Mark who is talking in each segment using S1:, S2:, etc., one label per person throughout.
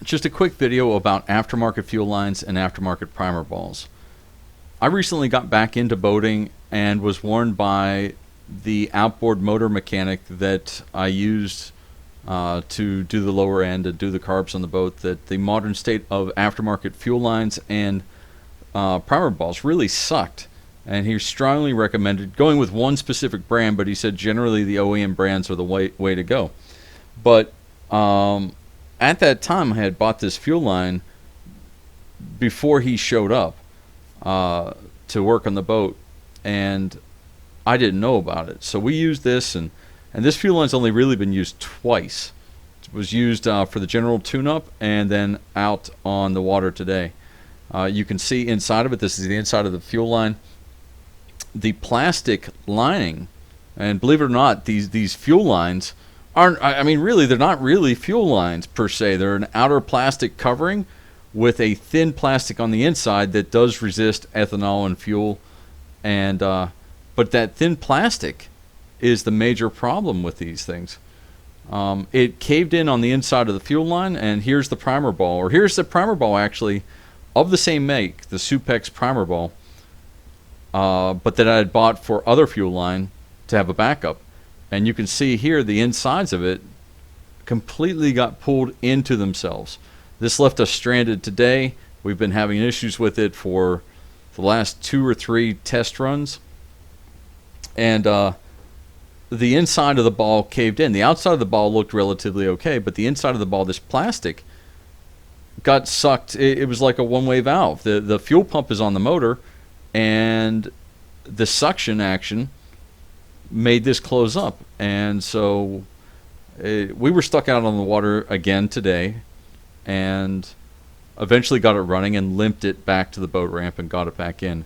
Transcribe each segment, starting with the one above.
S1: Just a quick video about aftermarket fuel lines and aftermarket primer balls. I recently got back into boating and was warned by the outboard motor mechanic that I used to do the lower end and do the carbs on the boat that the modern state of aftermarket fuel lines and primer balls really sucked. And he strongly recommended going with one specific brand, but he said generally the OEM brands are the way to go. But at that time, I had bought this fuel line before he showed up to work on the boat, and I didn't know about it. So we used this, and this fuel line's only really been used twice. It was used for the general tune-up and then out on the water today. You can see inside of it, this is the inside of the fuel line. The plastic lining, and believe it or not, these fuel lines aren't, I mean, really, they're not really fuel lines per se. They're an outer plastic covering with a thin plastic on the inside that does resist ethanol and fuel. And but that thin plastic is the major problem with these things. It caved in on the inside of the fuel line, and here's the primer ball, or here's the primer ball actually of the same make, the Supex primer ball, but that I had bought for other fuel line to have a backup. And you can see here the insides of it completely got pulled into themselves. This left us stranded today. We've been having issues with it for the last 2 or 3 test runs. And the inside of the ball caved in. The outside of the ball looked relatively okay, but the inside of the ball, this plastic, got sucked. It was like a one-way valve. The fuel pump is on the motor, and the suction action made this close up. And so we were stuck out on the water again today, and eventually got it running and limped it back to the boat ramp and got it back in.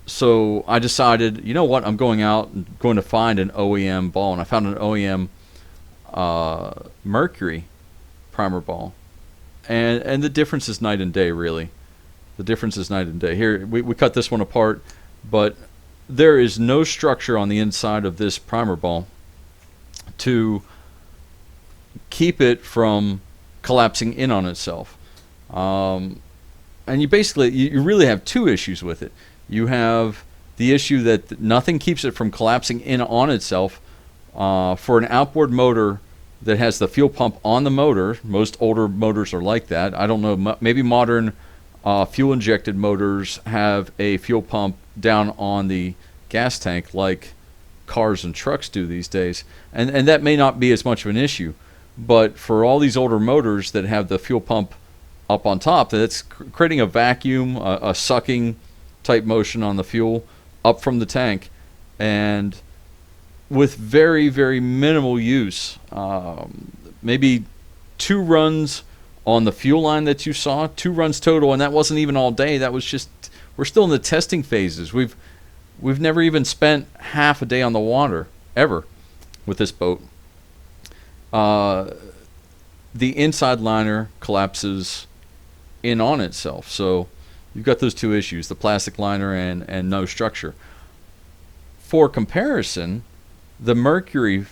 S1: So I decided, you know what, I'm going out and going to find an OEM ball, and I found an OEM Mercury primer ball, and the difference is night and day, really. The difference is night and day. Here we cut this one apart, but there is no structure on the inside of this primer ball to keep it from collapsing in on itself. And you really have 2 issues with it. You have the issue that nothing keeps it from collapsing in on itself. For an outboard motor that has the fuel pump on the motor, most older motors are like that. I don't know, maybe modern fuel injected motors have a fuel pump down on the gas tank like cars and trucks do these days, and that may not be as much of an issue. But for all these older motors that have the fuel pump up on top, that's creating a vacuum, a sucking type motion on the fuel up from the tank, and with very, very minimal use, maybe 2 runs on the fuel line that you saw, 2 runs total, and that wasn't even all day. That was just, we're still in the testing phases. We've never even spent half a day on the water ever with this boat. The inside liner collapses in on itself, so you've got those 2 issues: the plastic liner and no structure. For comparison, the Mercury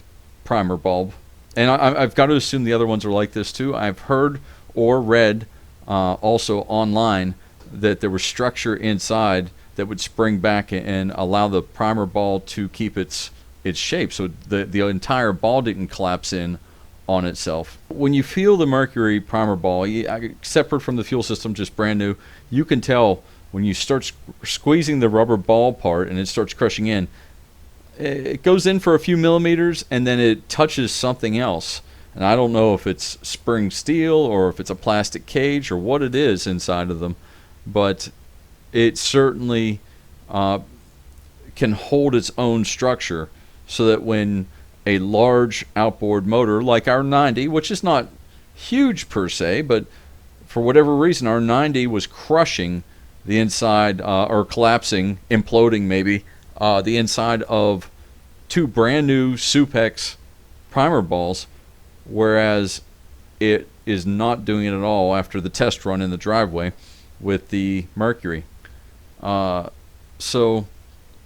S1: primer bulb, and I've got to assume the other ones are like this too. I've heard or read also online that there was structure inside that would spring back and allow the primer ball to keep its shape, so the entire ball didn't collapse in on itself. When you feel the Mercury primer ball, separate from the fuel system, just brand new, you can tell when you start squeezing the rubber ball part and it starts crushing in, it goes in for a few millimeters and then it touches something else. And I don't know if it's spring steel or if it's a plastic cage or what it is inside of them, but it certainly can hold its own structure, so that when a large outboard motor like our 90, which is not huge per se, but for whatever reason our 90 was crushing the inside or collapsing, imploding maybe, the inside of 2 brand new Supex primer balls, whereas it is not doing it at all after the test run in the driveway with the Mercury. So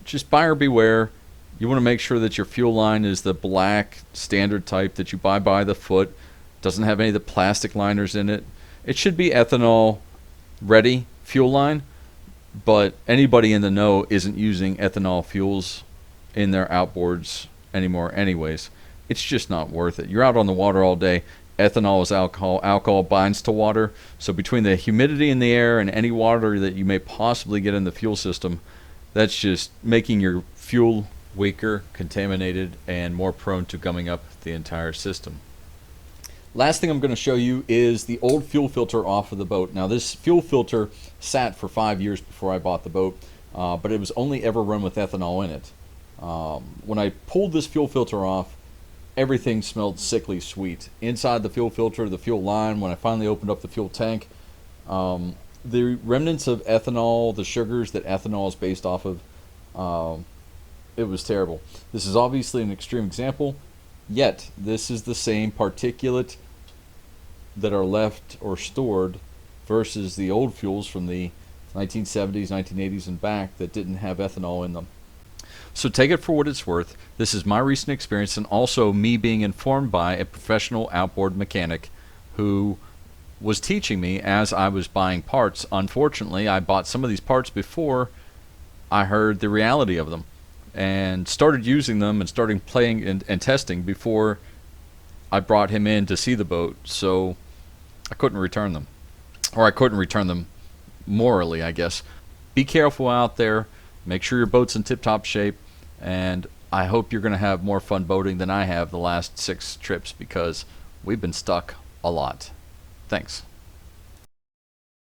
S1: just buyer beware. You want to make sure that your fuel line is the black standard type that you buy by the foot. Doesn't have any of the plastic liners in it. It should be ethanol ready fuel line, but anybody in the know isn't using ethanol fuels in their outboards anymore anyways. It's just not worth it. You're out on the water all day. Ethanol is alcohol. Alcohol binds to water. So between the humidity in the air and any water that you may possibly get in the fuel system, that's just making your fuel weaker, contaminated, and more prone to gumming up the entire system. Last thing I'm going to show you is the old fuel filter off of the boat. Now this fuel filter sat for 5 years before I bought the boat, but it was only ever run with ethanol in it. When I pulled this fuel filter off, everything smelled sickly sweet. Inside the fuel filter, the fuel line, when I finally opened up the fuel tank, the remnants of ethanol, the sugars that ethanol is based off of, it was terrible. This is obviously an extreme example, yet this is the same particulate that are left or stored versus the old fuels from the 1970s, 1980s and back that didn't have ethanol in them. So take it for what it's worth. This is my recent experience, and also me being informed by a professional outboard mechanic who was teaching me as I was buying parts. Unfortunately, I bought some of these parts before I heard the reality of them, and started using them and started playing and testing before I brought him in to see the boat. So I couldn't return them, or I couldn't return them morally, I guess. Be careful out there. Make sure your boat's in tip-top shape, and I hope you're going to have more fun boating than I have the last 6 trips, because we've been stuck a lot. Thanks.